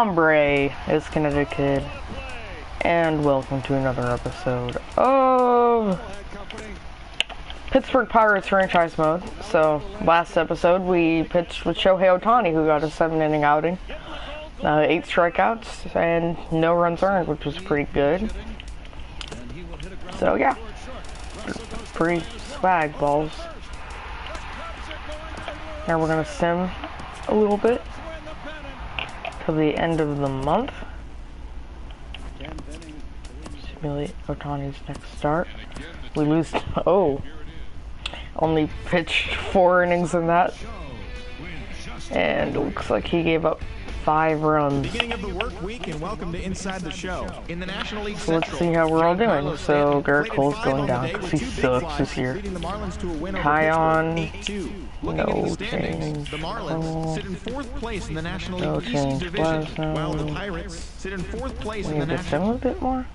Hombre is Connecticut, and welcome to another episode of Pittsburgh Pirates franchise mode. So, last episode we pitched with Shohei Ohtani, who got a 7-inning outing, 8 strikeouts, and no runs earned, which was pretty good. So yeah, pretty swag balls. Now we're gonna sim a little bit till the end of the month. Simulate Ohtani's next start. We lose. Oh, only pitched 4 innings in that, and it looks like he gave up 5 runs. Beginning of the work week, and welcome to Inside the Show. In the National League So let's see how we're all doing. So Garrett Cole's going down because he sucks this year. Kion, no change. The Marlins sit in 4th place in the National No League change. East Division, while the Pirates sit in 4th place We in the need to sim National. a bit more.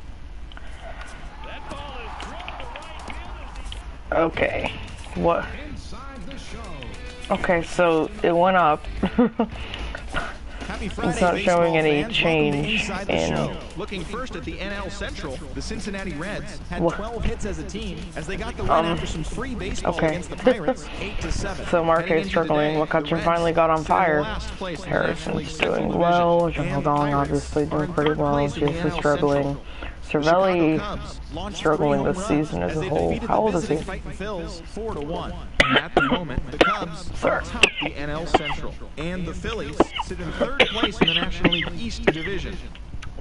Okay. What? Okay, so it went up. It's not showing any change in. Looking first at the NL Central, the Cincinnati Reds had What? 12 hits as a team as they got the win after some free baseball okay. against the Pirates, 8-7. So Marquez struggling. McCutcheon finally got on fire. Harrison's doing well. John Gong obviously doing pretty well. Jason struggling. Cervelli struggling this season as a whole. How old is he? 4-1. At the moment, the Cubs top the NL Central, and the Phillies sit in 3rd place in the National League East Division.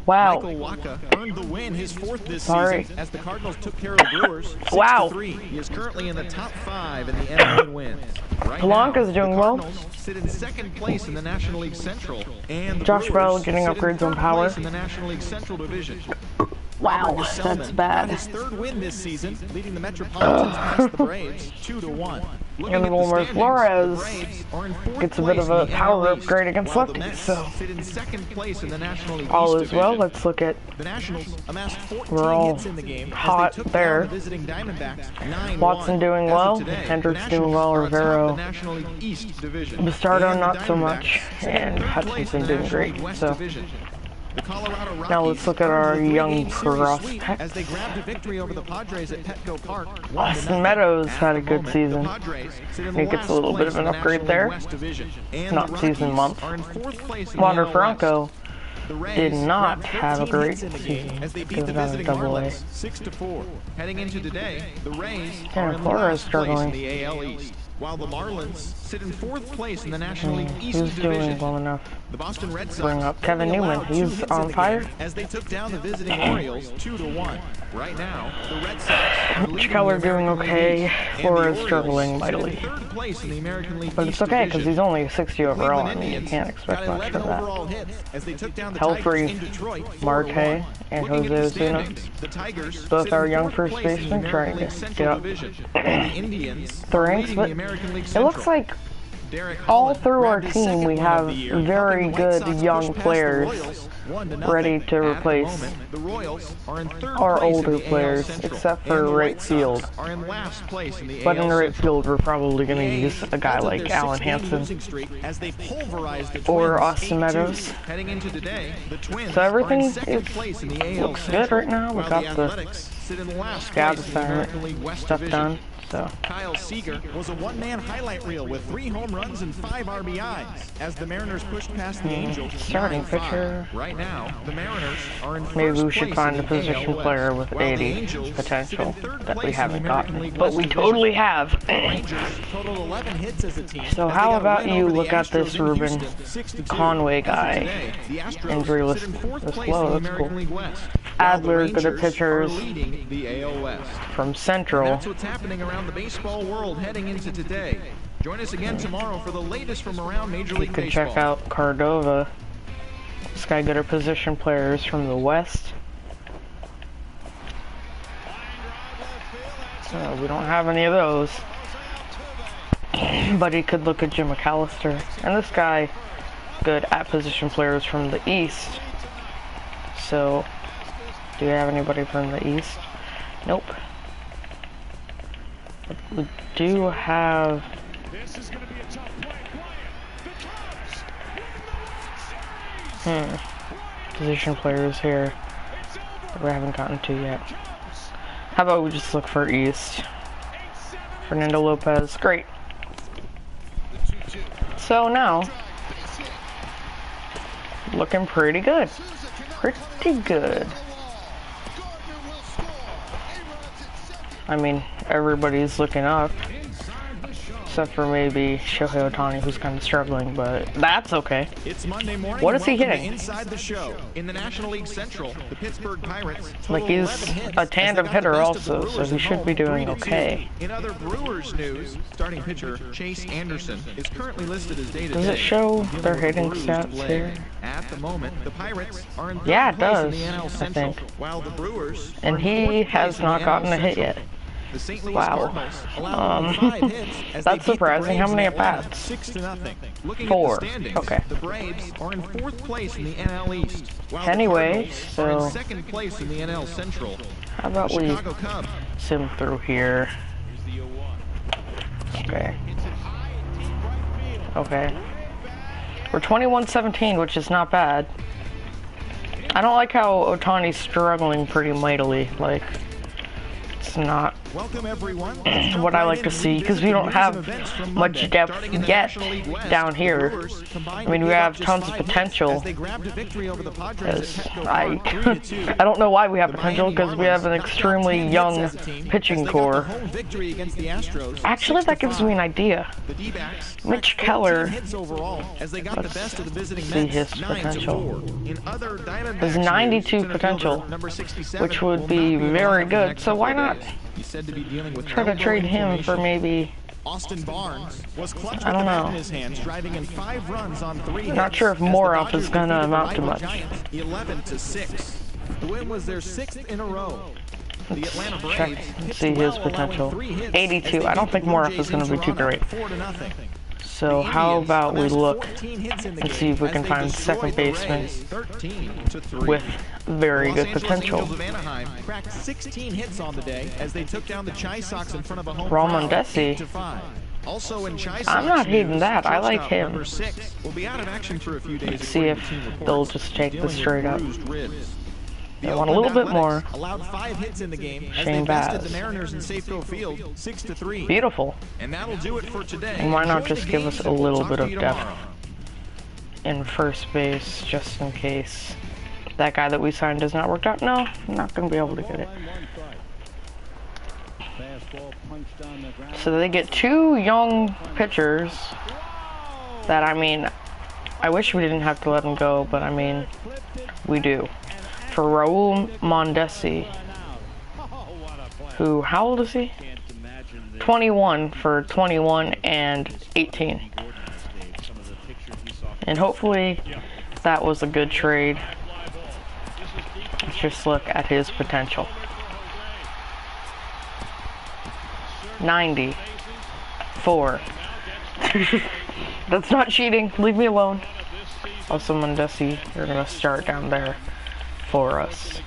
Wow. Michael Wacha earned the win, his 4th this Sorry. season, as the Cardinals took care of the Brewers 6-3. Wow. He is currently in the top 5 in the NL wins. Right Polanca's now, doing the well. Cardinals sit in 2nd place in the National League Central, and the Josh Bell Brewers getting sit upgrades in on 3rd power. place in the National League Central Division. Wow, Robert that's Gesellman bad. got his 3rd win this season, leading the Metropolitans past the Braves 2-1. Looking And at the Wilmer standings, Flores the Braves are in 4th gets a bit place of a in the power NL East, upgrade against while the lefties, Mets so sit in 2nd place in the National League all East is well. Division. Let's look at The Nationals amassed 14 We're all hits in the game hot as they took there. down the visiting Diamondbacks 9-1. Watson doing As of well, today, Hendricks the doing Nationals well, are atop Rivero, the National League East Division. Bastardo And the not so much, Diamondbacks sit in and 3rd place in Hutchinson the doing National great. League West So Division. The Colorado Rockies now let's look at our earned the young 3-game series sweep prospects. as they grabbed a victory over the Padres at Petco Park. Austin Meadows had a good The season. Padres sit in He gets last a little bit place of an in the upgrade National there. League West Division. And Not the season Rockies month. are in 4th place in the Wander NL West. Franco The Rays did not grabbed have a 13 great hits in the game season. as they beat Goes the down to visiting Double A. Marlins 6-4. Heading into today, the Rays Yeah, are in Flores last place struggling. in the AL East, while the Marlins sit in 4th place in the National League East Who's doing Division. well enough? The Boston Red Sox Bring up Kevin only Newman. allowed 2 He's hits on in the fire. game as they took down the visiting Orioles 2-1. Right now, the Red Sox are leading Keller the doing American okay. League East, and the Flores Orioles struggling sit in mightily. 3rd place in the American League But it's East okay because Division. he's only a 60 overall. Cleveland I mean, you Indians can't expect got much 11 of that. overall hits as they took down the Helfrey, Tigers in Detroit, Marte, 4-1. and Looking at Jose the Ozuna. standings, the Tigers Both sit our in young 4th first place in the basemen American trying League to Central get up Division, and the Indians the are ranks, leading but the American League it Central. looks like Derek all Holland through our grabbed his team second we win have of the year, very helping the White good Sox young push past the players Royals 1-0. ready to At the replace moment, the Royals are in 3rd our place in older the AL players, Central, except for and the right White Sox field. are in last place in the But AL in the right Central. field, we're probably going to The use A's a guy halted like their Alan 6-game Hansen losing streak as they pulverized the or Twins Austin 8-2. Meadows. Heading into today, the Twins So everything are in 2nd is- place in the AL looks good Central, right now. We while got the the Athletics sit in last scout place in the American League assignment West stuff Division. done. So Kyle Seager was a one-man highlight reel with 3 home runs and 5 RBIs as the Mariners pushed past the Angels starting 9-5. pitcher. Right now, the Mariners are in maybe first we should place find in a the position AL West, player with while the 80 Angels sit potential in 3rd that we place in the haven't American gotten, League but West we Division. totally have. The Rangers totaled 11 hits as a team. So as how they got a about win you over the look at this Astros in Ruben Houston, 6-2. Conway As of guy? today, the Astros Injury list sit in 4th this place low, in the that's American cool. League West, while the Adler, good at Rangers are pitchers leading the AL West. from And Central. that's what's happening around the baseball world heading into today. Join us again tomorrow for the latest from around Major You League can Baseball. check out Cordova. This guy good at position players from the West. We don't have any of those. But he could look at Jim McAllister. And this guy good at position players from the East. So, do you have anybody from the East? Nope. But we do have... position players here that we haven't gotten to yet. How about we just look for East? Fernando Lopez, great. So now, looking pretty good. Pretty good. I mean, everybody's looking up. Except for maybe Shohei Ohtani, who's kind of struggling, but that's okay. It's Monday morning. What is he hitting? Inside the show in the National League Central, the Pittsburgh Pirates. Like he's a tandem hitter also, so he should be doing okay. In other Brewers news, starting pitcher Chase Anderson is currently listed as day-to-day. Does it show their hitting stats here? At the moment, the Pirates are in Yeah, it third place does, in the NL I Central, think. while the Brewers And he has not gotten a hit yet. The St. Louis Wow. Cardinals allowed 5 hits as they That's beat the surprising. How Braves many in Atlanta at-bats? 6-0. Looking 4. at the standings, Okay. the Braves are in 4th place in the NL East, while Anyway, the Cardinals are so in 2nd place in the NL Central. how about The we Chicago Cubs sim through here? Okay. Okay. We're 21-17, which is not bad. I don't like how Ohtani's struggling pretty mightily. Like, it's not Welcome everyone. what I like to see, because we don't have much depth yet down here. I mean, we have tons of potential. Because I don't know why we have potential, because we have an extremely young pitching core. Actually, that gives me an idea. Mitch Keller, let's see his potential. There's 92 potential, which would be very good, so why not try to trade him for maybe Austin Barnes was clutch I don't know. in his hands, driving in 5 runs on 3 hits. Not sure if Moroff is gonna amount to much. 11-6. The win was their 6th in a row. The Atlanta Check Braves and see his potential. 82. I don't think Moroff is going to be too great. So how about we look and see if we can find second baseman with very good potential. Cracked 16 hits on the day as they took down the Chi Sox in front of a home Roman crowd, Desi. 8-5. Also in Chi I'm not hating that. I like shortstop him. number 6 will be out of action for a few days. Let's see if they'll just take this straight up. They want a little bit more. Allowed 5 hits in the game as Shane they bested Baz. the Mariners in Safeco Field 6-3. Beautiful. And that'll do it for today. And why not Enjoy just the give us games, a and we'll little talk bit to of you depth tomorrow. in first base, just in case that guy that we signed does not work out? No, I'm not going to be able to get it. So they get 2 young pitchers that, I mean, I wish we didn't have to let them go, but I mean, we do. For Raul Mondesi, who, how old is he? 21 for 21 and 18. And hopefully that was a good trade. Let's just look at his potential. 94. That's not cheating. Leave me alone. Also, Mondesi, you're gonna start down there for us.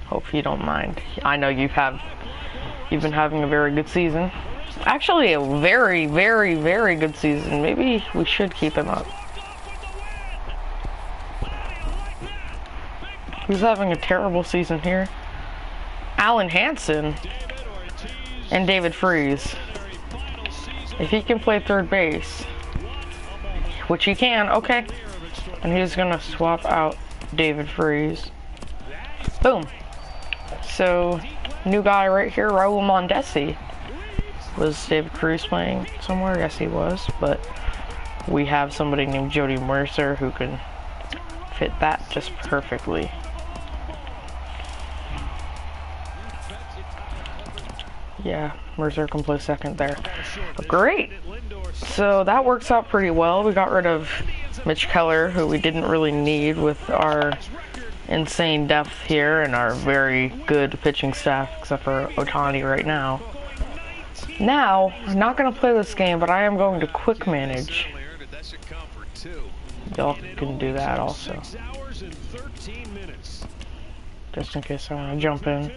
Hope you don't mind. I know you've been having a very good season. Actually, a very, very, very good season. Maybe we should keep him up. Who's having a terrible season here? Alan Hansen and David Freese. If he can play third base, which he can, okay. And he's gonna swap out David Freese. Boom. So, new guy right here, Raul Mondesi. Was David Freese playing somewhere? Yes, he was. But we have somebody named Jody Mercer who can fit that just perfectly. Yeah, Mercer can play second there. Great! So that works out pretty well. We got rid of Mitch Keller, who we didn't really need with our insane depth here and our very good pitching staff, except for Ohtani right now. Now, I'm not going to play this game, but I am going to quick manage. Y'all can do that also. Just in case I want to jump in.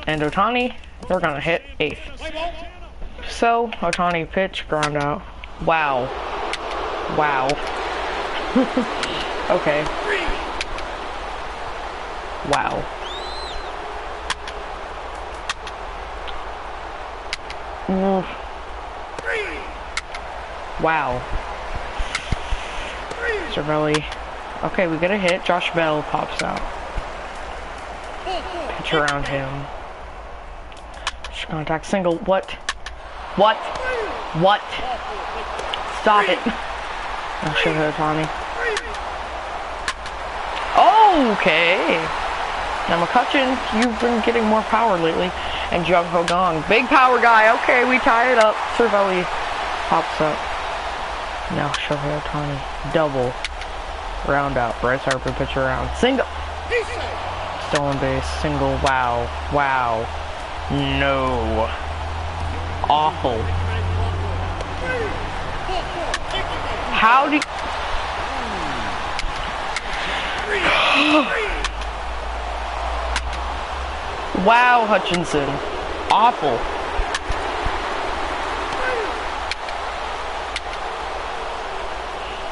And Ohtani, we're going to hit 8th. So, Ohtani pitch, ground out. Wow. Wow. Okay. Wow. Wow. Cervelli. Okay, we get a hit. Josh Bell pops out. Pitch around him. Contact single. What? What? What? Stop it. Oh, shit, Tommy. Okay. Now McCutcheon, you've been getting more power lately. And Jung Ho Gong. Big power guy. Okay, we tie it up. Cervelli pops up. Now Shohei Ohtani. Double. Round out. Bryce Harper pitch around. Single. Stolen base. Single. Wow. Wow. No. Awful. How do you... Wow, Hutchinson. Awful.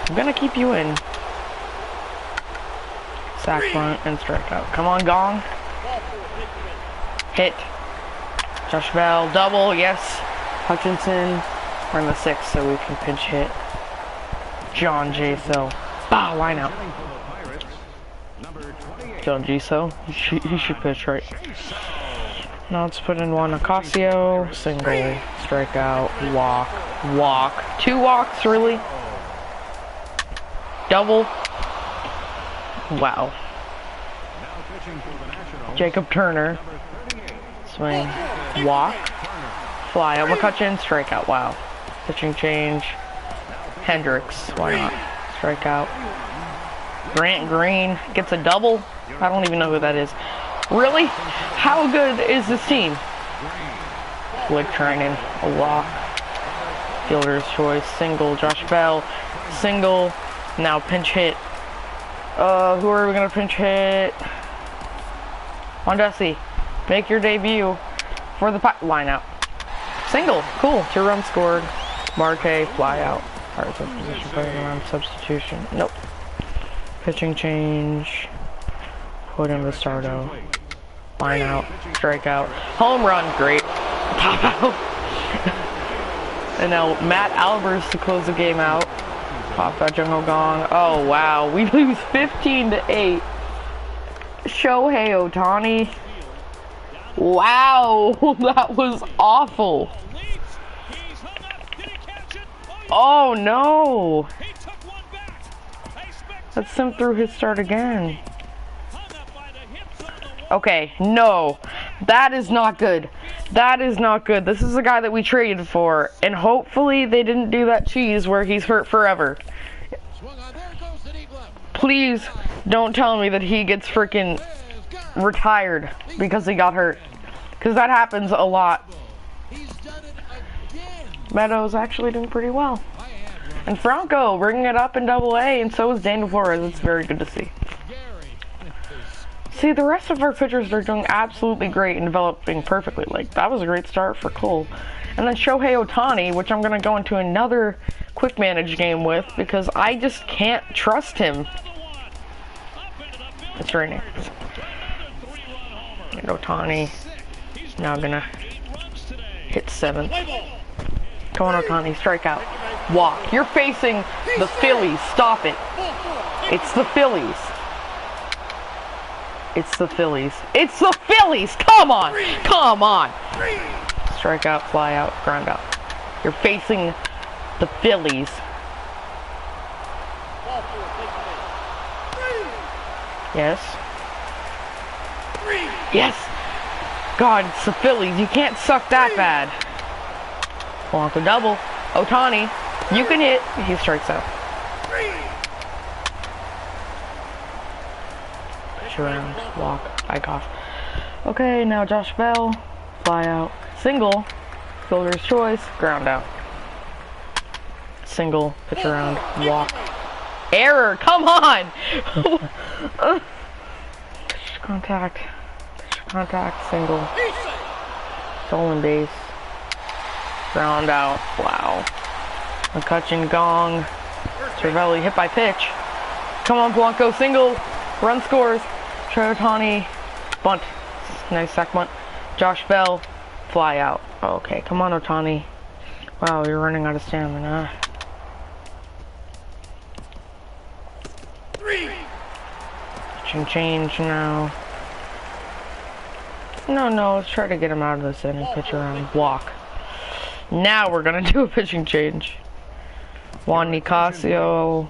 I'm gonna keep you in. Sack bunt and strikeout. Come on, Gong. Hit. Josh Bell, double, yes. Hutchinson. We're in the 6th, so we can pinch hit. John Jaso. Bah, line out. John Jaso. He should pitch right. Now let's put in one Ocasio. Single. Strikeout. Walk. Walk. 2 walks, really? Double. Wow. Jacob Turner. Swing. Walk. Fly out. McCutcheon. Strikeout. Wow. Pitching change. Hendricks. Why not? Strikeout. Grant Green gets a double. I don't even know who that is. Really? How good is this team? Blake Trinan. A walk. Fielder's choice. Single. Josh Bell. Single. Now pinch hit. Who are we gonna pinch hit? Mondesi. Make your debut for the lineup. Single. Cool. 2 runs scored. Marte. Fly out. Hard position player around substitution. Nope. Pitching change. Put in the starto. Line out. Strikeout. Home run. Great. Pop out. And now Matt Albers to close the game out. Pop out Jung Ho Gong. Oh wow. We lose 15-8. Shohei Ohtani. Wow. That was awful. Oh no. Let's sim through his start again. Okay, no. That is not good. That is not good. This is the guy that we traded for. And hopefully they didn't do that cheese where he's hurt forever. Please don't tell me that he gets freaking retired because he got hurt. Because that happens a lot. Meadows actually doing pretty well. And Franco bringing it up in Double-A, and so is Daniel Flores. It's very good to see. See, the rest of our pitchers are doing absolutely great and developing perfectly. Like, that was a great start for Cole. And then Shohei Ohtani, which I'm going to go into another quick manage game with, because I just can't trust him. It's raining. And Ohtani now going to hit 7th. Come on, Ohtani, strikeout. Walk. You're facing the Phillies. Stop it. It's the Phillies. It's the Phillies. It's the Phillies! Come on! Come on! Strikeout, fly out, ground out. You're facing the Phillies. Yes. Yes! God, it's the Phillies. You can't suck that bad. Want the double. Ohtani, you can hit. He strikes out. Pitch around, walk, eye cough. Okay, now Josh Bell, fly out, single, fielder's choice, ground out. Single, pitch around, walk. Error, come on! Contact, single. Stolen base. Ground out. Wow. McCutcheon, Gong. Cervelli hit by pitch. Come on, Blanco. Single. Run scores. Shohei Ohtani, bunt. Nice sack bunt. Josh Bell, fly out. Okay, come on, Ohtani. Wow, you're running out of stamina. Pitching change now. No, let's try to get him out of this inning. Pitch around, walk. Now we're gonna do a pitching change. Juan Nicasio,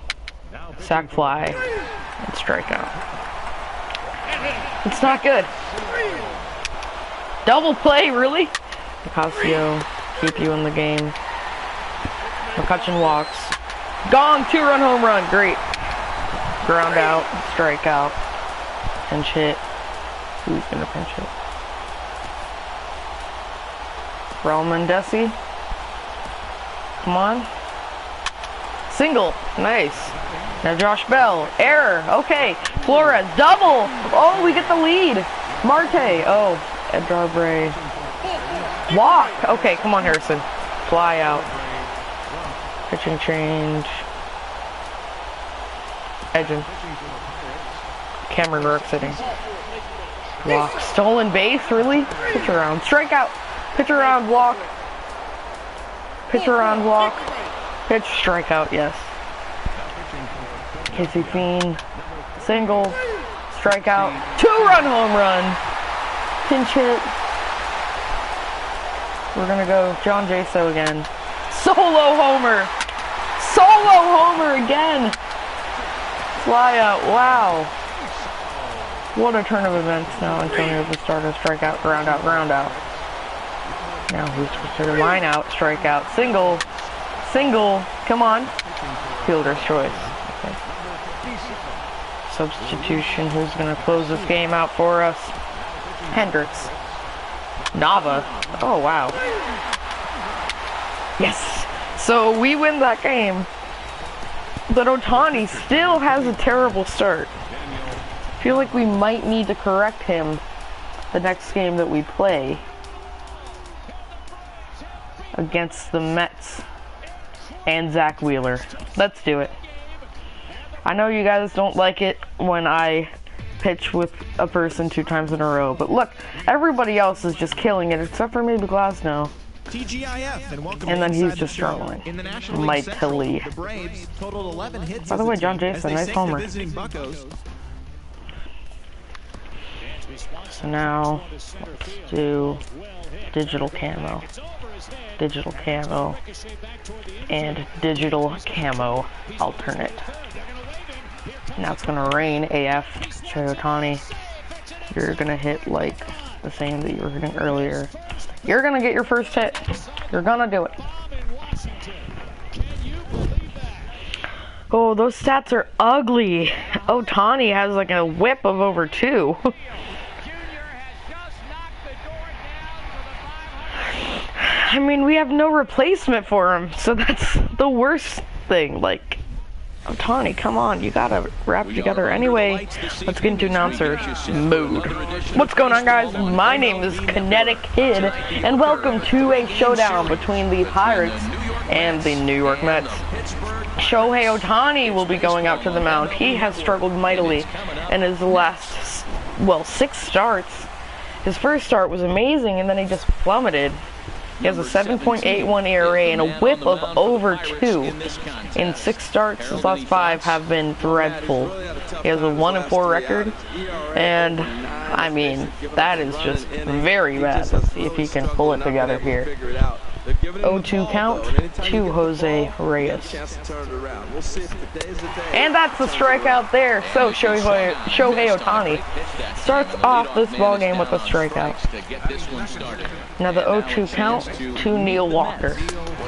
sack fly, and strikeout. It's not good. Double play, really? Nicasio, keep you in the game. McCutcheon walks. Gong, 2-run home run, great. Ground out, strikeout, pinch hit. Who's gonna pinch hit? Raul Mendesi. Come on. Single, nice. Now Josh Bell, error, okay. Flores, double. Oh, we get the lead. Marte, oh, Edgar Bray. Walk, okay, come on, Harrison. Fly out. Pitching change. Edging. Cameron Rourke sitting. Walk, stolen base, really? Pitch around, strikeout. Pitch around, walk. Pitch around, walk. Pitch, strikeout, yes. Casey Fiend, single, strikeout, 2-run home run. Pinch hit. We're gonna go John Jaso again. Solo homer. Solo homer again. Fly out, wow. What a turn of events now. Antonio the starter, strikeout, ground out, ground out. Now who's considered line out, strikeout, single, single, come on. Fielder's choice. Okay. Substitution, who's gonna close this game out for us? Hendricks. Nava. Oh wow. Yes. So we win that game. But Ohtani still has a terrible start. I feel like we might need to correct him the next game that we play against the Mets and Zach Wheeler. Let's do it. I know you guys don't like it when I pitch with a person 2 times in a row, but look, everybody else is just killing it except for maybe Glasnow. And then he's just struggling mightily. By the way, John Jason, nice homer. So now, let's do digital camo, and digital camo alternate. Now it's gonna rain AF. Shohei Ohtani, you're gonna hit like the same that you were hitting earlier. You're gonna get your first hit. You're gonna do it. Oh, those stats are ugly. Ohtani has like a whip of over 2. I mean, we have no replacement for him, so that's the worst thing. Like, Ohtani, come on, you gotta wrap it together. Anyway, let's get into announcer mode. What's going on, guys? My name is Kinetic Kid, and welcome to a showdown between the Pirates and the New York Mets. Shohei Ohtani will be going out to the mound. He has struggled mightily in his last, 6 starts. His first start was amazing, and then he just plummeted. He has a 7.81 ERA and a whip of over 2. In 6 starts, his last 5 have been dreadful. He has a 1-4 record, and I mean, that is just very bad. Let's see if he can pull it together here. 0-2 count to Jose Reyes. And that's the strikeout there. So Shohei Ohtani starts off this ballgame with a strikeout. Now the 0-2 count to Neil Walker.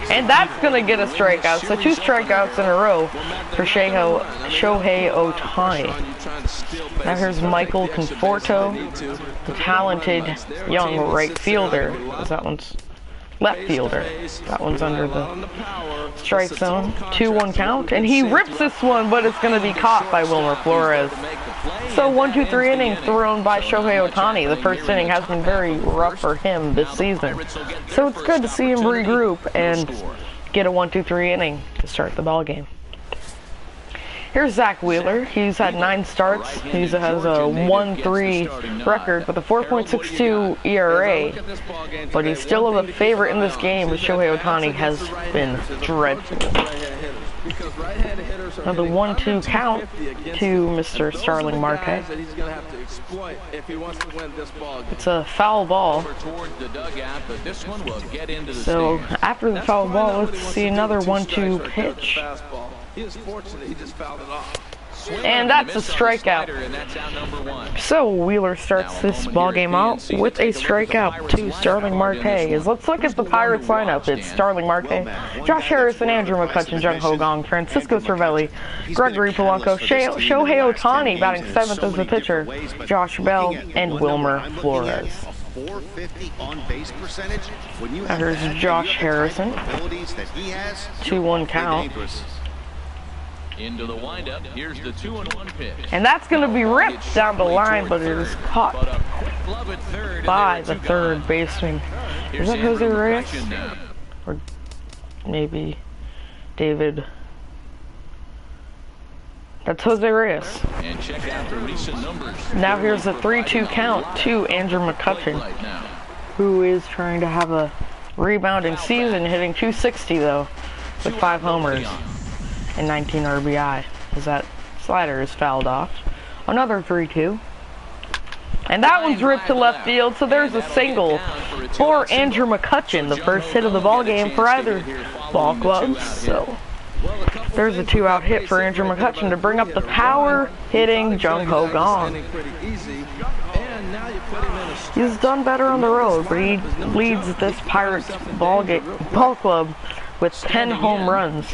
And that's going to get a strikeout. So 2 strikeouts in a row for Shohei Ohtani. Now here's Michael Conforto, the talented young right fielder. That one's left fielder. That one's under the strike zone. 2-1 count, and he rips this one, but it's going to be caught by Wilmer Flores. So 1-2-3 inning thrown by Shohei Ohtani. The first inning has been very rough for him this season. So it's good to see him regroup and get a 1-2-3 inning to start the ball game. Here's Zach Wheeler. He's had 9 starts. He has a 1-3 record with a 4.62 ERA. But he's still a favorite in this game, as Shohei Ohtani has been dreadful. Now the 1-2 count to Mr. Starling Marte. It's a foul ball. So after the foul ball, let's see another 1-2 pitch. And that's a strikeout. So Wheeler starts this ball game out with a strikeout to Starling Marte. Let's look at the Pirates lineup. It's Starling Marte, Josh Harrison, Andrew McCutchen, Jung Ho Gong, Francisco Cervelli, Gregory Polanco, Shohei Ohtani batting 7th as the pitcher, Josh Bell, and Wilmer Flores. Now here's Josh Harrison. 2-1 count. Into the windup. Here's the 2-1 pitch. And that's going to be ripped down the line, but it is caught by the third baseman. Is that Jose Reyes? Or maybe David? That's Jose Reyes. And check out the recent numbers. Now here's a 3-2 count to Andrew McCutchen, who is trying to have a rebounding season, hitting .260 though, with 5 homers and 19 RBI, as that slider is fouled off. Another 3-2. And that one's ripped to left field, so there's a single for Andrew McCutchen, the first hit of the ball game for either ball clubs. So there's a 2-out hit for Andrew McCutchen to bring up the power-hitting Jung Ho Gong. He's done better on the road, but he leads this Pirates ball club with 10 home runs.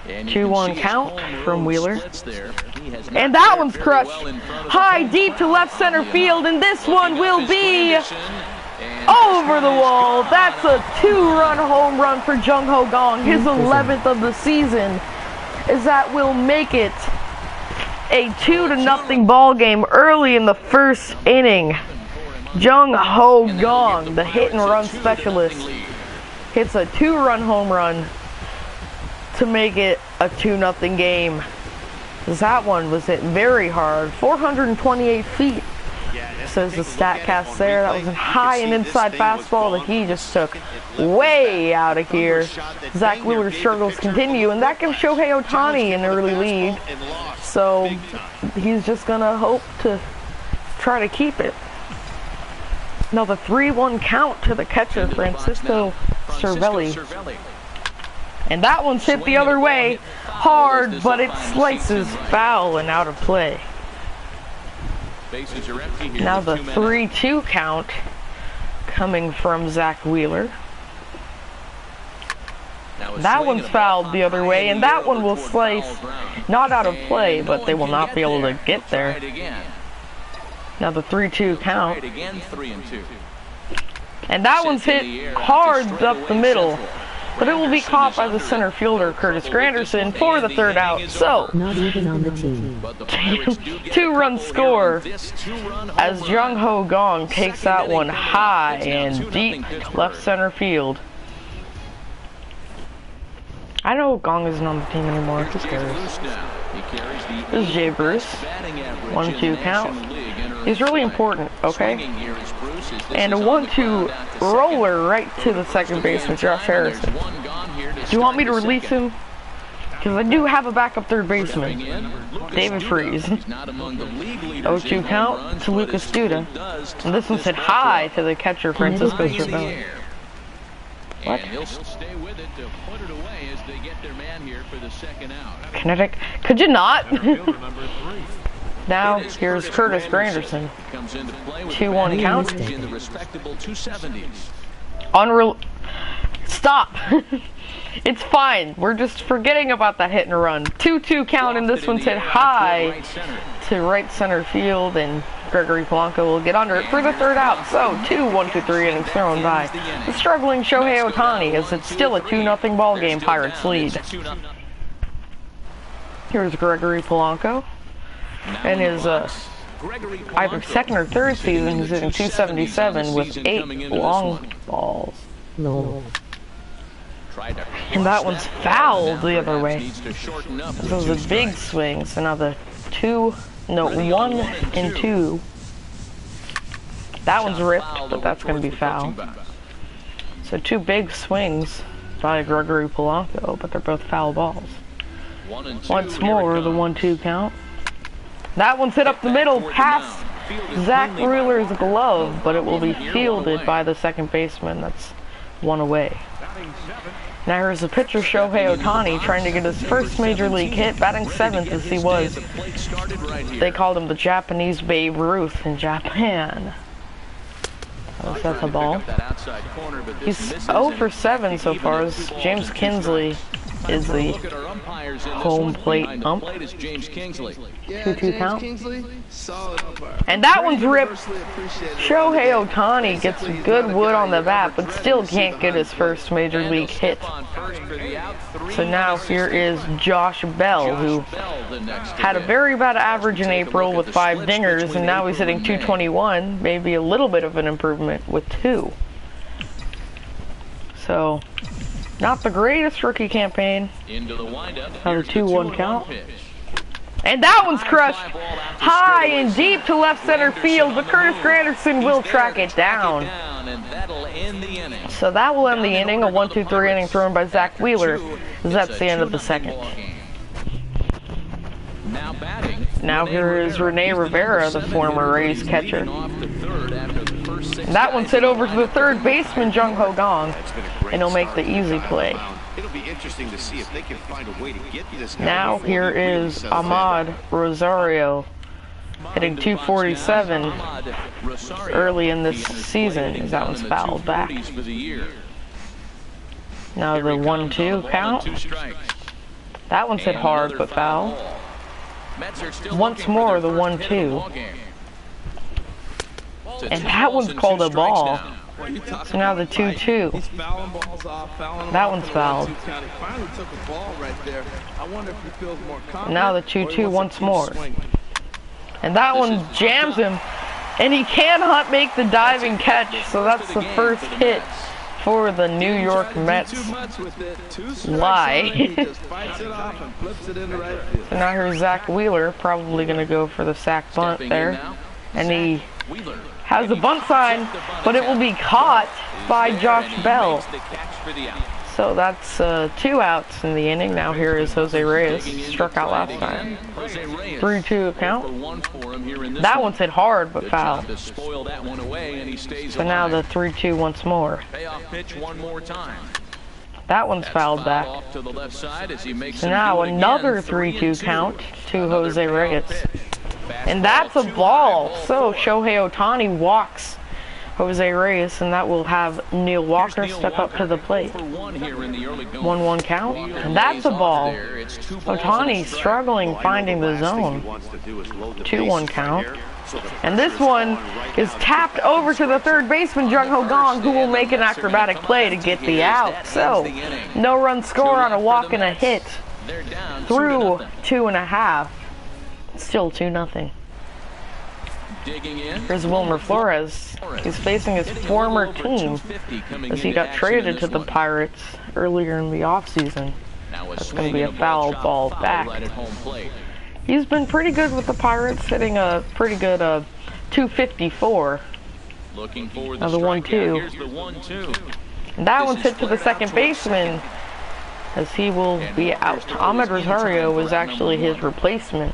2-1 count from Wheeler. And that one's crushed high deep to left center field, and this one will be over the wall. That's a 2-run home run for Jung Ho Gong, his 11th of the season, as that will make it a 2-0 ball game early in the first inning. Jung Ho Gong, the hit and run specialist, hits a 2-run home run to make it a 2-0 game. That one was hit very hard, 428 feet, says the StatCast there. That was a high and inside fastball that he just took way out of here. Zach Wheeler's struggles continue, and that gives Shohei Ohtani an early lead. So he's just gonna hope to try to keep it. Now the 3-1 count to the catcher, Francisco Cervelli. And that one's hit the other way, hard, but it slices foul and out of play. Now the 3-2 count coming from Zach Wheeler. That one's fouled the other way, and that one will slice not out of play, but they will not be able to get there. Now the 3-2 count. And that one's hit hard up the middle, but it will be caught by the center fielder, Curtis Granderson, for the 3rd out. So, not even on the team. 2-run score as Jung Ho Gong takes that one high and deep left center field. I know Gong isn't on the team anymore. Who cares? This is Jay Bruce. 1-2 count. He's really important, okay? And a 1-2 roller right to the second baseman, Josh Harrison. Do you want me to release him? Because I do have a backup third baseman, David Freese. 0-2 count to Lucas Duda. And this one's hit high to the catcher, Francisco Cervelli. What? Kinetic. Could you not? Now, here's Curtis Granderson. 2-1 count. Unreal. Stop. It's fine. We're just forgetting about that hit and run. 2-2 count, and this one's hit high to right center field, and Gregory Polanco will get under it for the 3rd out. So, 2-1-2-3 innings thrown by the struggling Shohei Ohtani, as it's still a 2-0 ball game. Pirates lead. Here's Gregory Polanco. And his either 2nd or 3rd season, he's hitting .277 with 8 long balls. No. And that one's fouled the other way. Those are big swings. So now the 1 and 2. That one's ripped, but that's going to be foul. So 2 big swings by Gregory Polanco, but they're both foul balls. Once more, the 1-2 count. That one's hit up the middle, past Zach Wheeler's glove, but it will be fielded by the second baseman. That's 1 away. Now here's the pitcher, Shohei Ohtani, trying to get his first major league hit, batting 7th as he was. They called him the Japanese Babe Ruth in Japan. Oh, that's a ball. He's 0 for 7 so far, as James Kinsley is the home plate ump. 2-2 count. And that one's ripped. Shohei Ohtani gets good wood on the bat, but still can't get his first major league hit. So now here is Josh Bell, who had a very bad average in April with 5 dingers, and now he's hitting .221, maybe a little bit of an improvement with 2. So, not the greatest rookie campaign. Another 2-1 count. And that one's crushed high and deep to left center field, but Curtis Granderson will track it down. So that will end the inning, a 1-2-3 inning thrown by Zach Wheeler. That's the end of the second. Now here is Rene Rivera, the former Rays catcher. That one's hit over to the third baseman, Jung Ho Gong, and he'll make the easy play. It'll be interesting to see if they can find a way to get this guy. Now here is Ahmad Rosario, hitting .247 early in this season, as that one's fouled back. Now the 1-2 count. That one's hit hard but foul. Once more the 1-2. And that one's called a ball. So now the 2-2. That one's fouled. Now the 2-2 once more. And that one jams him. And he cannot make the diving catch. So that's the first hit for the New York Mets. Lie. So now here's Zach Wheeler, probably going to go for the sack bunt there. And he has a bunt sign, but it will be caught by Josh Bell. So that's 2 outs in the inning. Now here is Jose Reyes, struck out last time. 3-2 count. That one's hit hard but foul. So now the 3-2 once more. That one's fouled back. So now another 3-2 count to Jose Reyes. And that's a ball. So Shohei Ohtani walks Jose Reyes, and that will have Neil Walker step up to the plate. 1-1 count. And that's a ball. Ohtani struggling finding the zone. 2-1 count. And this one is tapped over to the third baseman, Jung Ho Gong, who will make an acrobatic play to get the out. So, no run score on a walk and a hit through 2.5. Still 2-0. Here's Wilmer Flores. He's facing his former team as he got traded to the Pirates earlier in the offseason. That's going to be a foul ball back. He's been pretty good with the Pirates, hitting a pretty good .254. Now the 1-2. And that one's hit to the second baseman as he will be out. Ahmed Rosario was actually his replacement,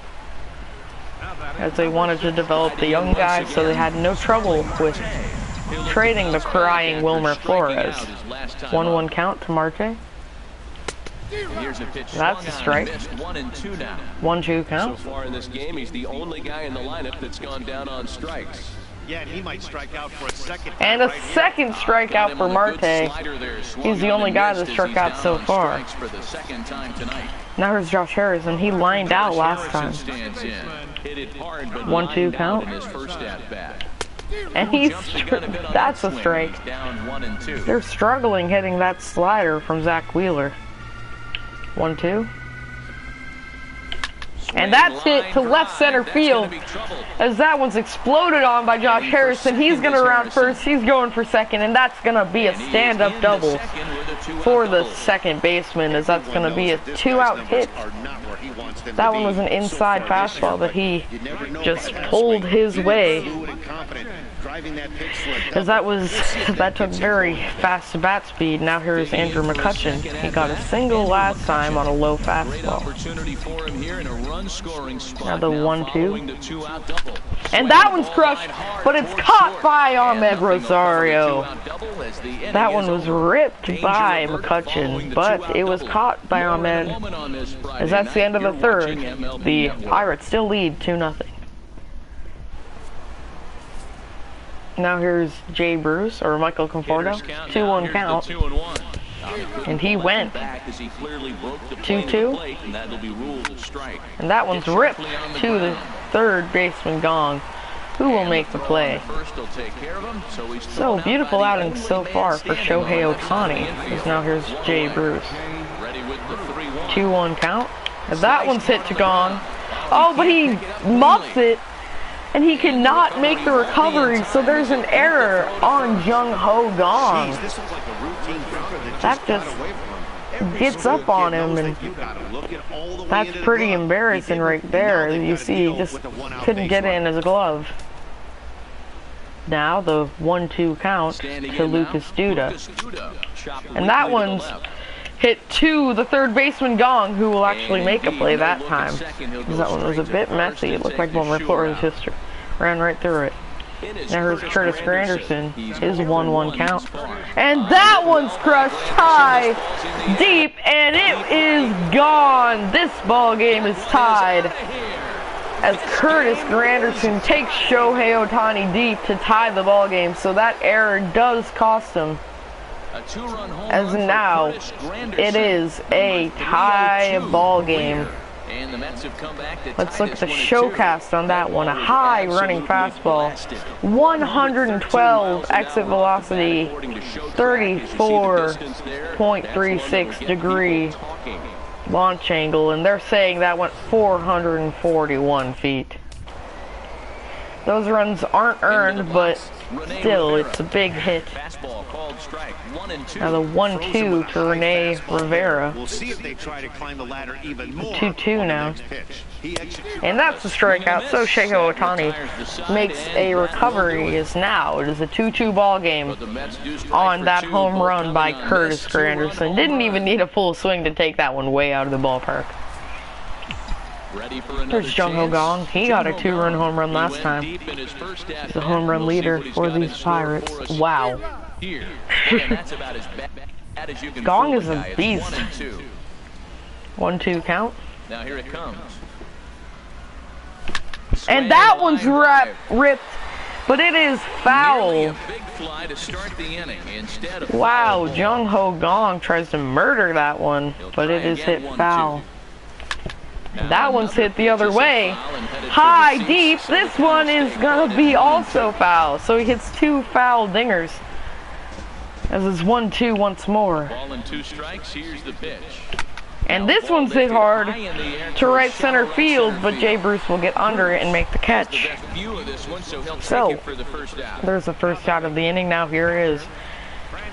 as they wanted to develop the young guy, so they had no trouble with trading the crying Wilmer Flores. 1-1 count to Marte. That's a strike. 1-2 count. So far in this game, he's the only guy in the lineup that's gone down on strikes. Yeah, and he might strike out for a second. And a second strikeout for Marte. He's the only guy that struck out so far. Now here's Josh Harrison. He lined out last time. 1-2 count. And that's a strike. They're struggling hitting that slider from Zach Wheeler. 1-2. And that's hit to left center field as that one's exploded on by Josh Harrison. He's going to round first. He's going for second, and that's going to be a stand-up double for the second baseman, as that's going to be a 2-out hit. That one was an inside fastball that he just pulled his way, as that took very fast bat speed. Now here's Andrew McCutchen. He got a single last time on a low fastball. Now the 1-2. And that one's crushed, but it's caught by Ahmed Rosario. That one was ripped by McCutchen, but it was caught by Ahmed, as that's the end of the third. The Pirates still lead 2-0. Now here's Jay Bruce, or Michael Conforto, 2-1 count. And he went 2-2. And that one's ripped to the third baseman Gong, who will make the play. So beautiful outing so far for Shohei Ohtani. Because now here's Jay Bruce. 2-1 count. And that one's hit to Gong. Oh, but he muffs it. And he cannot make the recovery, so there's an error on Jung Ho Gong. That just gets up on him, and that's pretty embarrassing right there. You see, he just couldn't get it in his glove. Now the 1-2 count to Lucas Duda. And that one's hit to the third baseman Gong, who will actually make a play that time. Because that one was a bit messy. It looked like Wilmer Flores just ran right through it. Now here's Curtis Granderson, his 1-1 count. And that one's crushed high, deep, and it is gone. This ball game is tied, as Curtis Granderson takes Shohei Ohtani deep to tie the ball game. So that error does cost him. As now, it is a tie ball game. Let's look at the showcast on that one. A high running fastball, 112 exit velocity, 34.36 degree launch angle, and they're saying that went 441 feet. Those runs aren't earned, but still, it's a big hit. Now the 1-2 to Rene Rivera. 2-2 now. And that's a strikeout, so Shohei Ohtani makes a recovery. As now it is a 2-2 ball game on that home run by Curtis Granderson. Didn't even need a full swing to take that one way out of the ballpark. There's Jung Ho Gong. He got a 2-run home run last time. He's the home run leader for these Pirates. Wow. Gong is a beast. 1-2 count. Now here it comes. And that one's ripped, but it is foul. Wow, Jung Ho Gong tries to murder that one, but it is hit foul. That one's hit the other way. High, deep. This one is going to be also foul. So he hits 2 foul dingers. As it's 1-2 once more. Ball and 2 strikes. Here's the pitch. And this one's hit hard to right center field, but Jay Bruce will get under it and make the catch. So, there's the first out of the inning. Now here is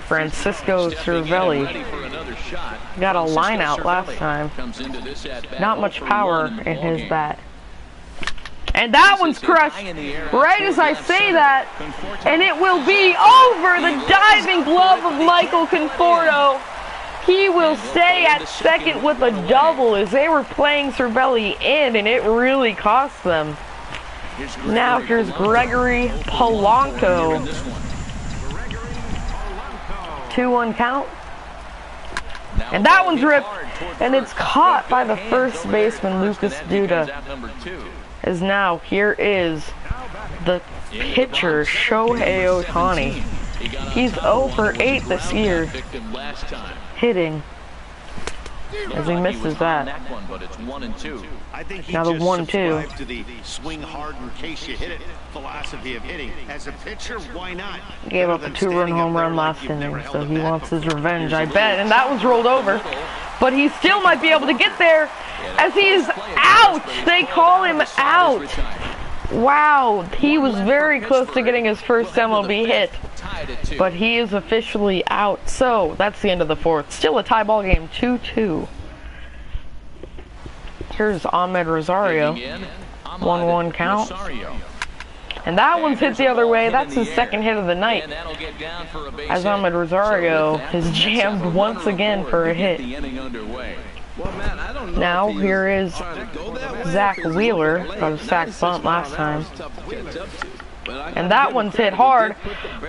Francisco Cervelli. Got a line out last time. Not much power in his bat. And that one's crushed right as I say that. And it will be over. The diving glove of Michael Conforto. He will stay at second with a double, as they were playing Cervelli in, and it really cost them. Now here's Gregory Polanco. 2-1 count. And that one's ripped, and it's caught by the first baseman, Lucas Duda. As now, here is the pitcher, Shohei Ohtani. He's 0 for 8 this year, hitting, as he misses that. Now the 1-2. Swing hard in case you hit it. Philosophy of hitting. As a pitcher, why not? Gave up a 2-run home run last inning, so he wants his revenge, I bet. And that was rolled over but he still might be able to get there as he is out. They call him out. Wow, he was very close to getting his first MLB hit, but he is officially out. So that's the end of the fourth. Still a tie ball game, 2-2. Here's Ahmed Rosario, 1-1 count. And that one's hit the other way. That's his second hit of the night, as Ahmed Rosario is jammed once again for a hit. Now here is Zach Wheeler, got a sack bunt last time. And that one's hit hard.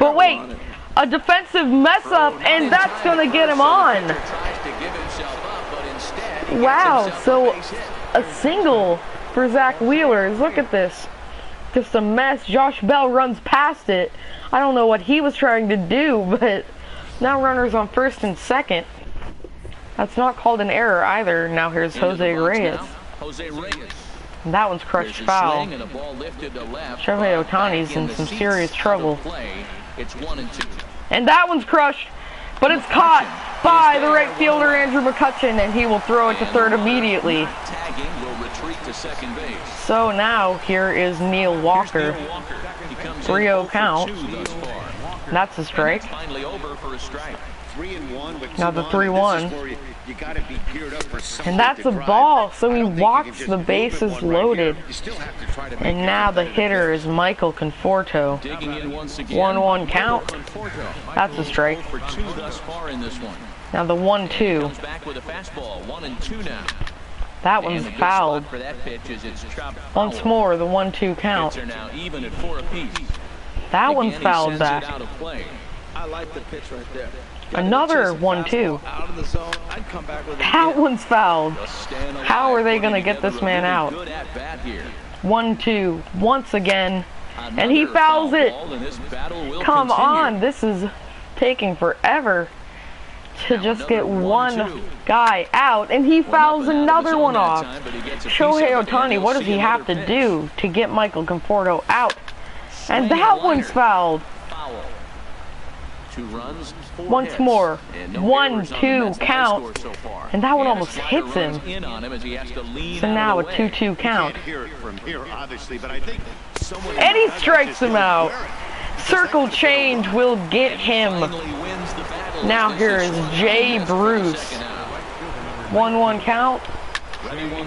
But wait, a defensive mess up, and that's going to get him on. Wow, so a single for Zach Wheeler. Look at this. Just a mess. Josh Bell runs past it. I don't know what he was trying to do, but now runners on first and second. That's not called an error either. Now here's Jose Reyes. And that one's crushed foul. Shohei Ohtani's in some serious trouble. And that one's crushed, but it's caught by the right fielder Andrew McCutchen, and he will throw it to third immediately. So now here is Neil Walker. 3-0 count. That's a strike. Now the 3-1. And that's a ball, so he walks the bases loaded. And now the hitter is Michael Conforto. 1-1 count. That's a strike. Now the 1-2. That one's fouled. Once more, the 1-2 count. That one's fouled back. I like the pitch right there. Another 1-2. That one's fouled. How are they going to get this man out? 1-2 once again, and he fouls it. Come on, this is taking forever to just get one guy out, and he fouls another one off. Shohei Ohtani, what does he have to do to get Michael Conforto out? And that one's fouled. Once more, 1-2 count, and that one almost hits him. So now a 2-2 count. And he strikes him out. Circle change will get him. Now here is Jay Bruce. 1-1 count.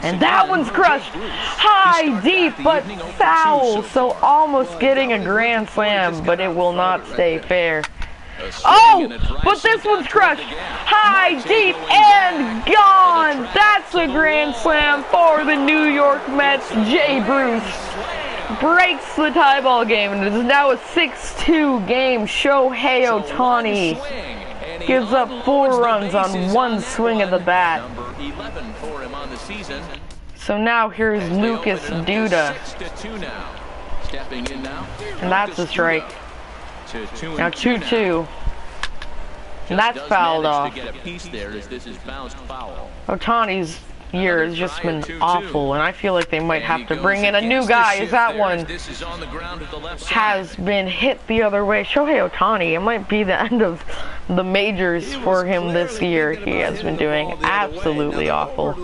And that one's crushed. High, deep, but foul. So almost getting a grand slam, but it will not stay fair. Oh, but this one's crushed. High, deep, and gone. That's a grand slam for the New York Mets. Jay Bruce breaks the tie ball game, and it is now a 6-2 game. Shohei Ohtani gives up 4 runs on one swing of the bat. So now here's Lucas Duda. And that's a strike. Now 2-2. And that's fouled off. Ohtani's year has just been awful, and I feel like they might have to bring in a new guy, as that one has been hit the other way. Shohei Ohtani, it might be the end of the majors for him this year. He has been doing absolutely awful.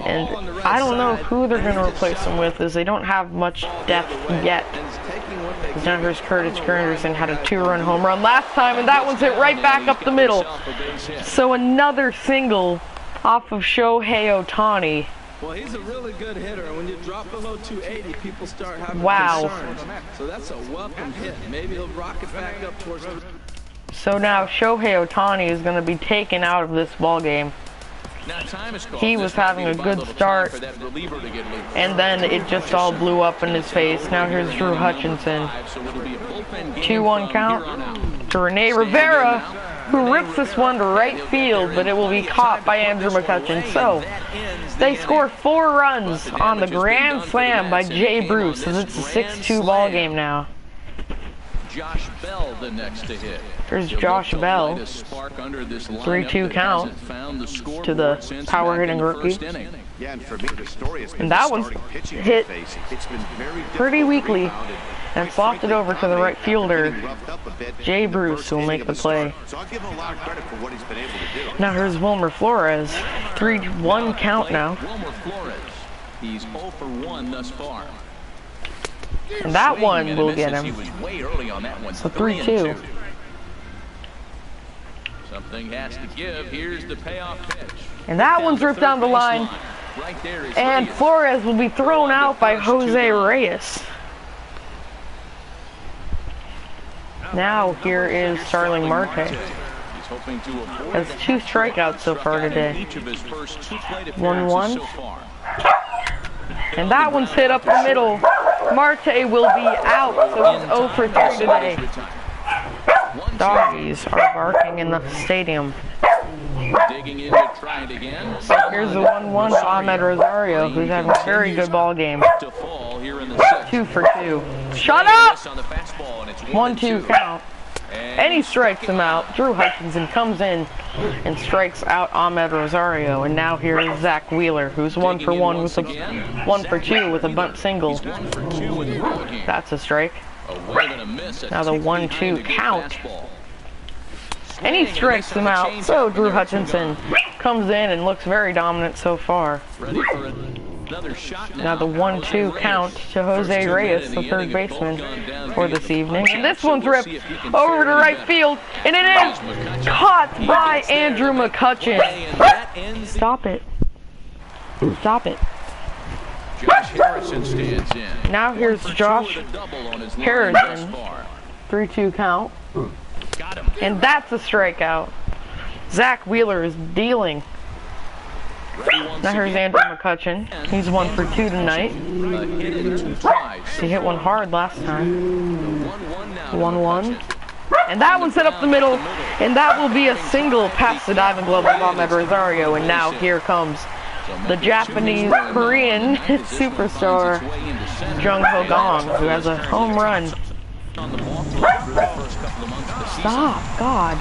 And I don't know who they're going to replace him with, as they don't have much depth yet. Now here's Curtis Granderson, had a 2-run home run last time, and that one's hit right back up the middle. So another single off of Shohei Ohtani. Well, he's a really good hitter. When you drop below 280, people start having concerns. So that's a welcome hit. Maybe he'll rock it back up towards the... So now Shohei Ohtani is going to be taken out of this ball game. He was having a good start, and then it just all blew up in his face. Now here's Drew Hutchinson. 2-1 count to Rene Rivera, who rips this one to right field, but it will be caught by Andrew McCutchen. So they score 4 runs on the grand slam by Jay Bruce, as it's a 6-2 ball game now. Josh Bell the next to hit. Here's Josh Bell. 3-2 count to the power hitting rookie. Yeah, and for me, the story has been And that one's hit It's been very pretty weakly and Quite softed over to the right fielder, getting roughed up a bit Jay in the Bruce, first who will inning make of the play. start. So I'll give him a lot of credit for what he's been able to do. Now here's Wilmer Flores. 3-1 count now. Wilmer Flores. He's 0 for 1 thus far. And that Swing one and a will miss get as him. He was way early on that one. So 3-2. 3-2. Something has to give. Here's the payoff pitch. And that one's ripped down the line. Right there is And Reyes. Flores will be thrown out by Jose Reyes. Now here is Starling Marte. He's hoping to avoid Has 2 strikeouts so far today. each of his first 2 plate 1-1. appearances so far. And that one's hit up the middle. Marte will be out, so he's 0 for 3 today. Doggies are barking in the stadium. Digging in to try it again. Here's the 1-1 to Ahmed Rosario, who's having a very good ball game. To fall here in the 6th. 2 for 2. Shut up! On the fastball, and it's 1-2 count. And he strikes him out. Drew Hutchinson comes in and strikes out Ahmed Rosario. And now here is Zach Wheeler, who's 1 for 1 with a 1 for 2 with a bunt single. He's 1 for 2 in the ball game. That's a strike. Away and a miss. Now the 1-2 count. And he strikes him out. So Drew Hutchinson comes in and looks very dominant so far. Ready for another shot Now the 1-2 count to Jose Reyes, the third baseman for this evening. And this one's ripped over to right field, and it is caught by Andrew McCutchen. Stop it. Stop it. Josh Harrison stands in. Now here's Josh Harrison. 3-2 count. Got him. And that's a strikeout. Zach Wheeler is dealing. Now here's Andrew McCutchen. He's 1 for 2 tonight. He hit one hard last time. 1-1. And that one set up the middle. And that will be a single past the diving glove of Ahmed Rosario. And now here comes the Japanese-Korean superstar Jung Ho Gong, who has a home run. Stop, God.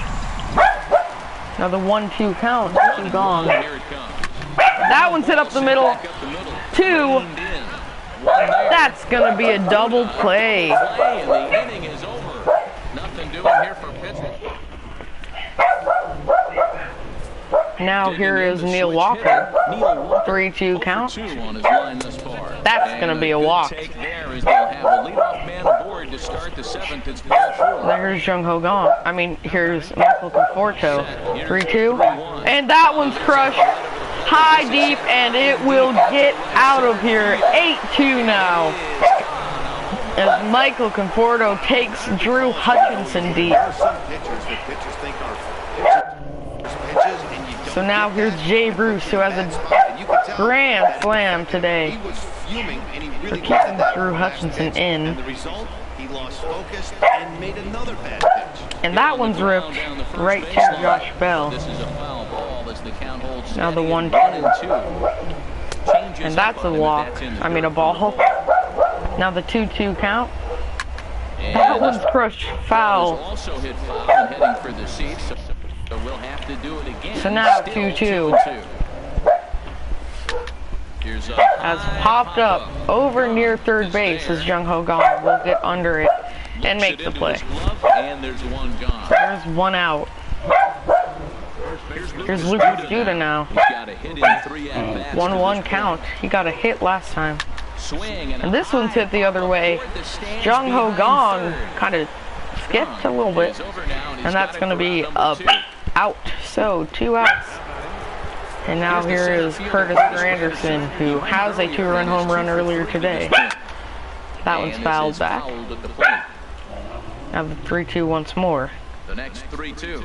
Now the 1-2 count to Gong. That one's hit up the middle. 2. That's gonna be a double play. And the inning is over. Nothing doing here for Pittsburgh. Now here is Neil Walker. 3-2 count. That's gonna be a walk. There's Jung Ho Gong. I mean, here's Michael Conforto. 3-2. And that one's crushed. High, deep, and it will get out of here. 8-2 now. As Michael Conforto takes Drew Hutchinson deep. So now here's Jay Bruce, who has a grand slam today for keeping Drew Hutchinson in. And that one's ripped right to Josh Bell. Now the 1-2. And that's a walk. I mean a ball. Now the 2-2 count. That one's crushed foul. So now 2-2. Has popped up over near third base as Jung Ho Gong will get under it and make the play. There's 1 out. Here's Lucas Duda now. 1-1 count. He got a hit last time. And this one's hit the other way. Jung Ho Gong kind of skipped a little bit. And that's going to be up, out. So 2 outs. And now here is Curtis Granderson, who has a 2-run home run earlier today. That one's fouled back. Now the 3-2 once more. The next 3-2.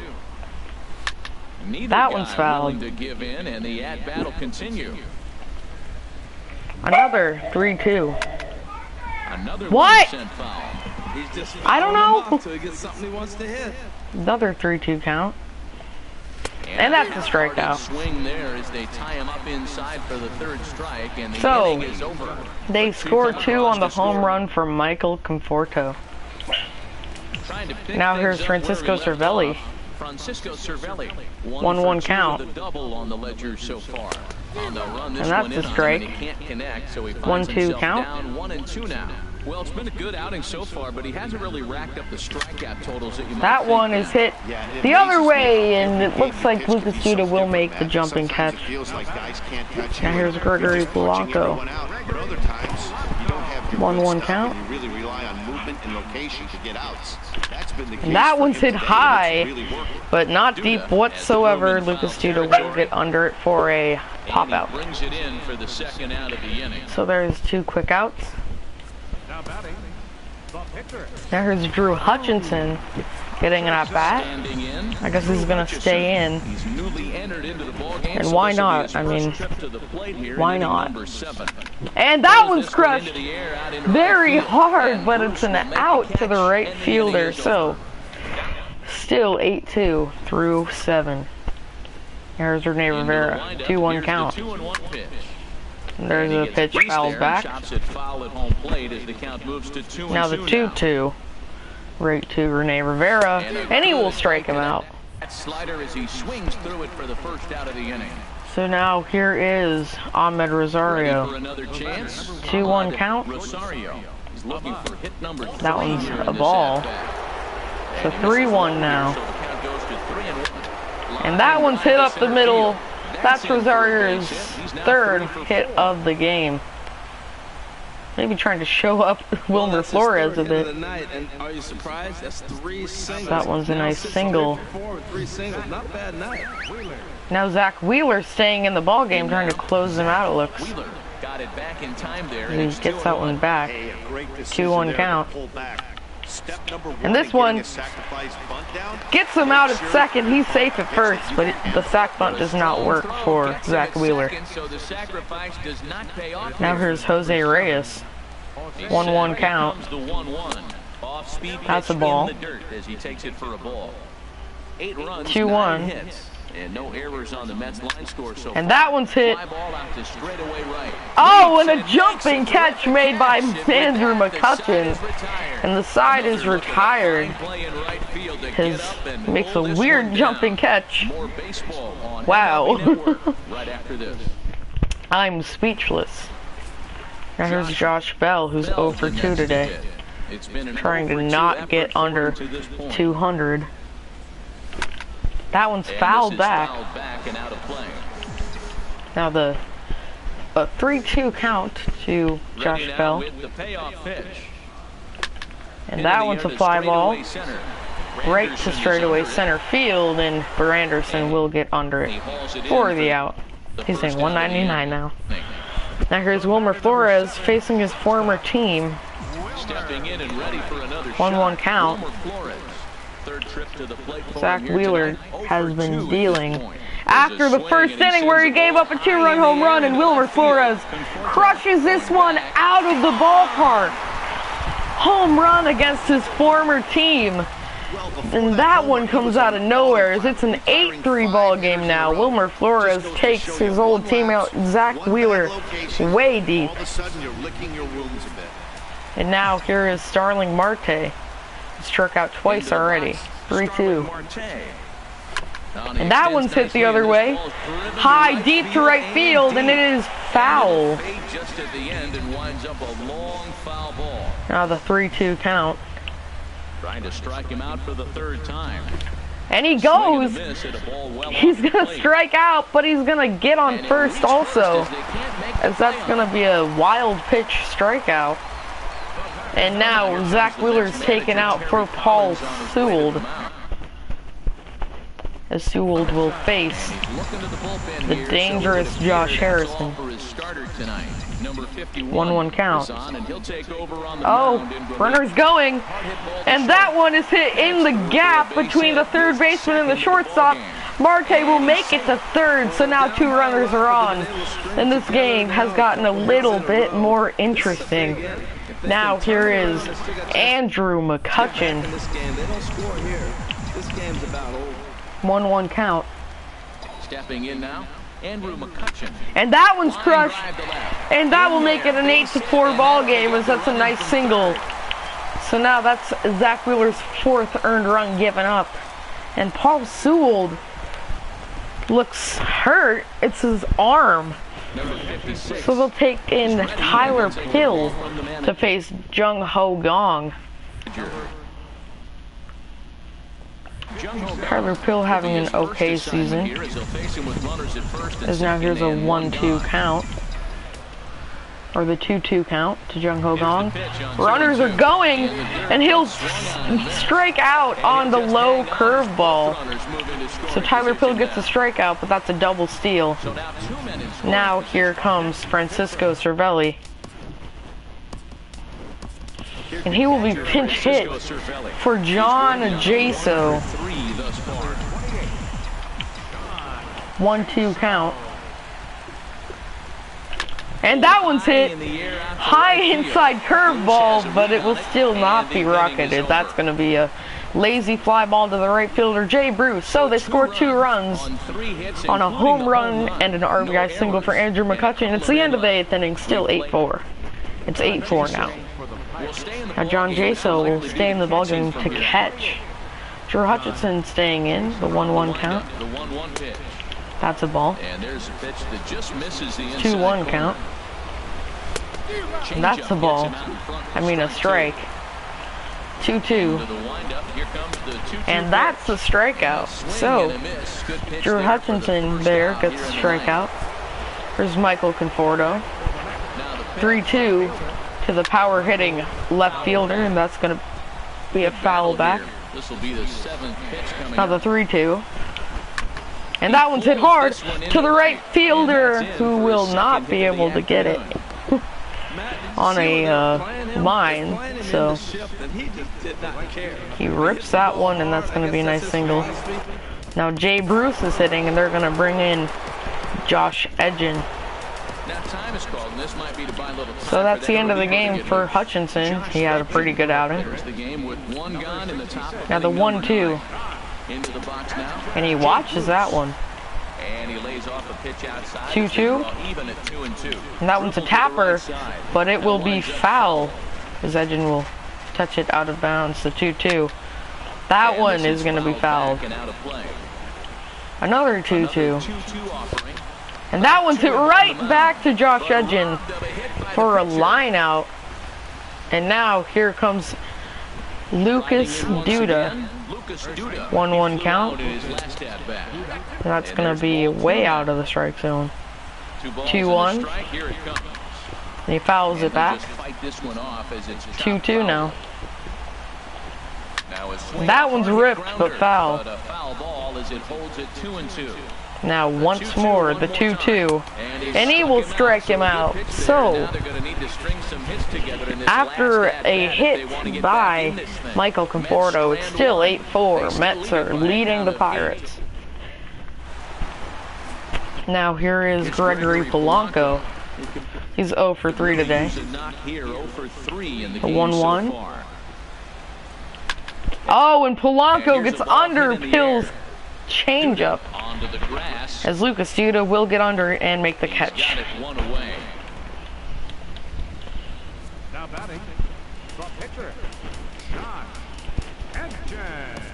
That one's fouled. To give in, and the at-bat will continue. Another 3-2. Another what? He's just I don't know. until he gets something he wants to hit. Another 3-2 count. And that's a strikeout. Swing there as they tie him up inside for the 3rd strike, and the So, inning is over. they score 2 on the home run for Michael Conforto. Now here's Francisco Cervelli. Francisco Cervelli. 1-1 count. The double on the ledger so far. And that's a strike. 1-2 count. Down 1-2 now. Well, it's been a good outing so far, but he hasn't really racked up the strikeout totals that you might That think. one is hit the other way, and it looks like Lucas Duda will make the jumping catch. Now here's Gregory Polanco. 1-1 count. And that one's hit high, but not deep whatsoever. Lucas Duda will get under it for a pop out. Brings it in for the second out of the inning. So there's 2 quick outs. Now here's Drew Hutchinson getting an at-bat. I guess he's going to stay in. And why not? I mean, why not? And that one's crushed very hard, but it's an out to the right fielder. So still 8-2 through 7. Here's Rene Rivera. 2-1 count. And there's a pitch fouled back. Now the 2-2 right to Rene Rivera, and he will strike him out. Slider as he swings through it for the first out of the inning. So now here is Ahmed Rosario. 2-1 count. That one's a ball. So 3-1 now. And that one's hit up the middle. That's Rosario's 3rd hit of the game. Maybe trying to show up Wilmer Flores a bit. Are you surprised? That's 3 singles. That one's a nice single. 3 singles. Not bad night. Now Zach Wheeler staying in the ball game, trying to close him out. It looks. Got it back in time there. And he gets that one back. 2-1 count. And this one gets him out at second. He's safe at first, but the sac bunt does not work for Zach Wheeler. Now here's Jose Reyes. 1-1 count. That's a ball. 2-1. And no errors on the Mets line score so and that one's hit. Right. Oh, and a jumping catch made by Andrew McCutcheon. And the side is retired. His makes a weird jumping catch. Wow. I'm speechless. Now here's Josh Bell, who's 0 for 2 today. Trying to not get under 200. That one's fouled back. Now the 3-2 count to Josh Bell. And that one's a fly ball. Right to straightaway center field, and Branderson will get under it for the out. He's hitting 199 now. Now here's Wilmer Flores facing his former team. 1-1 count. Zach Wheeler has been dealing. After the first inning where he gave up a 2-run home run, and Wilmer Flores crushes this one out of the ballpark. Home run against his former team. And that one comes out of nowhere. It's an 8-3 ball game now. Wilmer Flores takes his old teammate Zach Wheeler way deep. And now here is Starling Marte. Struck out twice already. 3-2. And that one's hit the other way. High, deep to right field, and it is foul. Now the 3-2 count. Trying to strike him out for the 3rd time. And he goes. He's going to strike out, but he's going to get on first also, as that's going to be a wild pitch strikeout. And now Zach Wheeler's taken out for Paul Sewald. As Sewald will face the dangerous Josh Harrison. 1-1 count. Oh, runner's going. And that one is hit in the gap between the third baseman and the shortstop. Marte will make it to third, so now 2 runners are on. And this game has gotten a little bit more interesting. Now here is Andrew McCutcheon. 1-1 count. Stepping in now, Andrew McCutcheon. And that one's crushed. And that will make it an 8-4 ball game, as that's a nice single. So now that's Zach Wheeler's 4th earned run given up. And Paul Sewald looks hurt. It's his arm. So they'll take in Tyler Pill to face Jung Ho Gong. Tyler Pill having an okay season. As now here's a 1-2 count. Or the 2-2 count to Jung Ho Gong. Runners are going, and he'll strike out on the low curveball. So Tyler Pill gets a strikeout, but that's a double steal. Now here comes Francisco Cervelli. And he will be pinch hit for John Jaso. 1-2 count. And that one's hit. High inside curveball, but it will still not be rocketed. That's going to be a lazy fly ball to the right fielder, Jay Bruce. So they score 2 runs on a home run and an RBI single for Andrew McCutcheon. It's the end of the 8th inning, still 8-4. It's 8-4 now. Now John Jaso will stay in the ballgame to catch. Drew Hutchinson staying in, the 1-1 count. That's a ball. 2-1 count. And that's a ball. I mean a strike. 2-2. And that's a strikeout. So, Drew Hutchinson there gets a strikeout. There's Michael Conforto. 3-2 to the power hitting left fielder, and that's going to be a foul back. Now the 3-2. And that one's hit hard to the right fielder, who will not be able to get it on a line. So he rips that one, and that's going to be a nice single. Now Jay Bruce is hitting, and they're going to bring in Josh Edgin. So that's the end of the game for Hutchinson. He had a pretty good outing. Now the 1-2. And he watches that one. 2-2. And that one's a tapper, but it will be foul, as Edgin will touch it out of bounds. The 2-2. That one is going to be fouled. Another 2-2. And that one's hit right back to Josh Edgin for a line out. And now here comes Lucas Duda. 1-1 count. And that's going to be way out of the strike zone. 2-1. And he fouls it back. 2-2 now. That one's ripped but foul. Now once more the 2-2, and he will strike him out. So after a hit by Michael Conforto, it's still 8-4. Mets are leading the Pirates. Now here is Gregory Polanco. He's 0 for 3 today. A 1-1. Oh, and Polanco gets under Pill's changeup, as Lucas Duda will get under it and make the catch.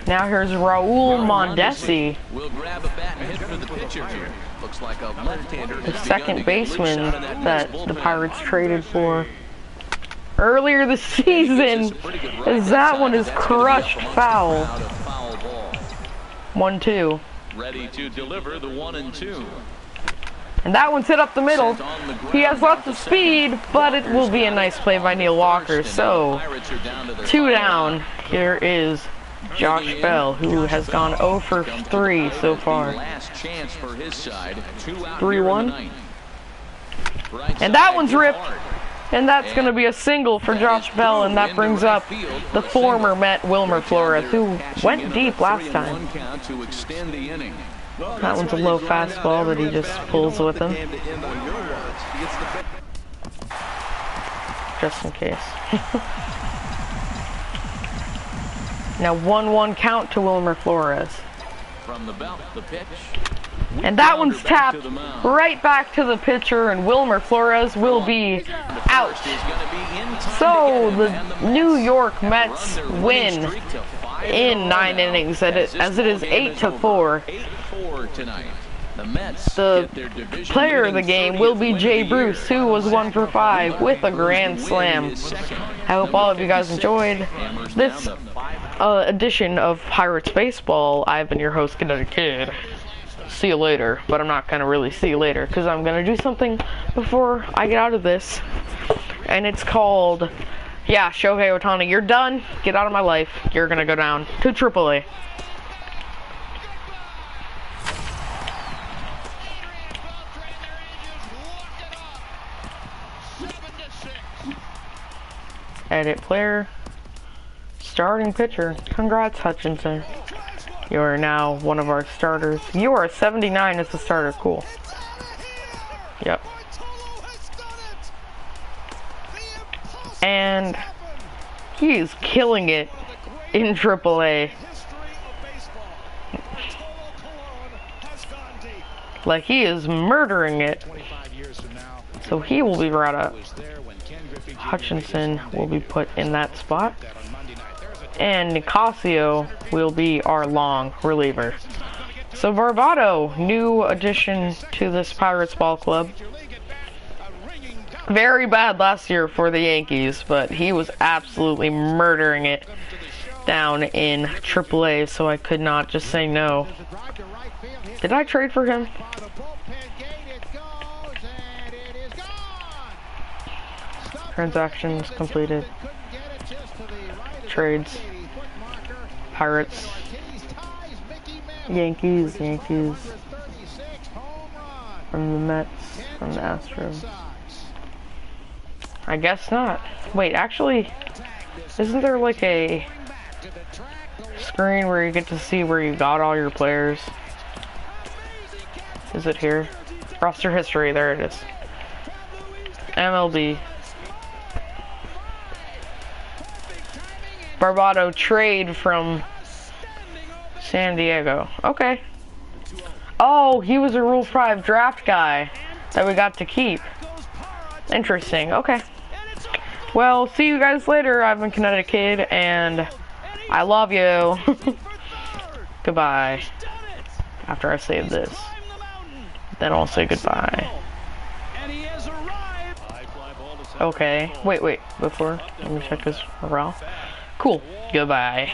Now here's Raul Mondesi, the second baseman that the Pirates traded for earlier this season, as that one is crushed foul. 1-2. Ready to deliver the 1-2. And that one's hit up the middle. He has lots of speed, but it will be a nice play by Neil Walker. So 2 down. Here is Josh Bell, who has gone 0 for 3 so far. 3-1. And that one's ripped. And that's going to be a single for Josh Bell, and that brings up the former Met Wilmer Flores, who went deep last time. That one's a low fastball that he just pulls with him. Just in case. Now 1-1 count to Wilmer Flores. From the belt, the pitch. And that one's tapped right back to the pitcher, and Wilmer Flores will be out. So the New York Mets win in 9 innings, as it is 8-4. The Mets The get their division player of the leading game will be 30th Jay win of the year. Bruce, who was 1 for 5 with a grand slam. I hope all of you guys enjoyed this edition of Pirates Baseball. I've been your host, Kinetic Kid. See you later, but I'm not gonna really see you later because I'm gonna do something before I get out of this, and it's called, yeah, Shohei Ohtani, you're done. Get out of my life. You're gonna go down to AAA. Edit player. Starting pitcher. Congrats, Hutchinson. You are now one of our starters. You are 79 as the starter. Cool. Yep. And he is killing it in AAA. Like, he is murdering it. So he will be brought up. Hutchinson will be put in that spot. And Nicasio will be our long reliever. So Barbado, new addition to this Pirates ball club. Very bad last year for the Yankees, but he was absolutely murdering it down in AAA, so I could not just say no. Did I trade for him? Transactions completed. Trades. Pirates. Yankees. From the Mets. From the Astros. I guess not. Wait, actually, isn't there like a screen where you get to see where you got all your players? Is it here? Roster history, there it is. MLB. Barbado trade from San Diego. Okay. Oh, he was a Rule 5 draft guy that we got to keep. Interesting. Okay. Well, see you guys later. I've been Kinetic Kid, and I love you. Goodbye. After I save this, then I'll say goodbye. Okay. Wait. Before, let me check his morale. Cool. Goodbye.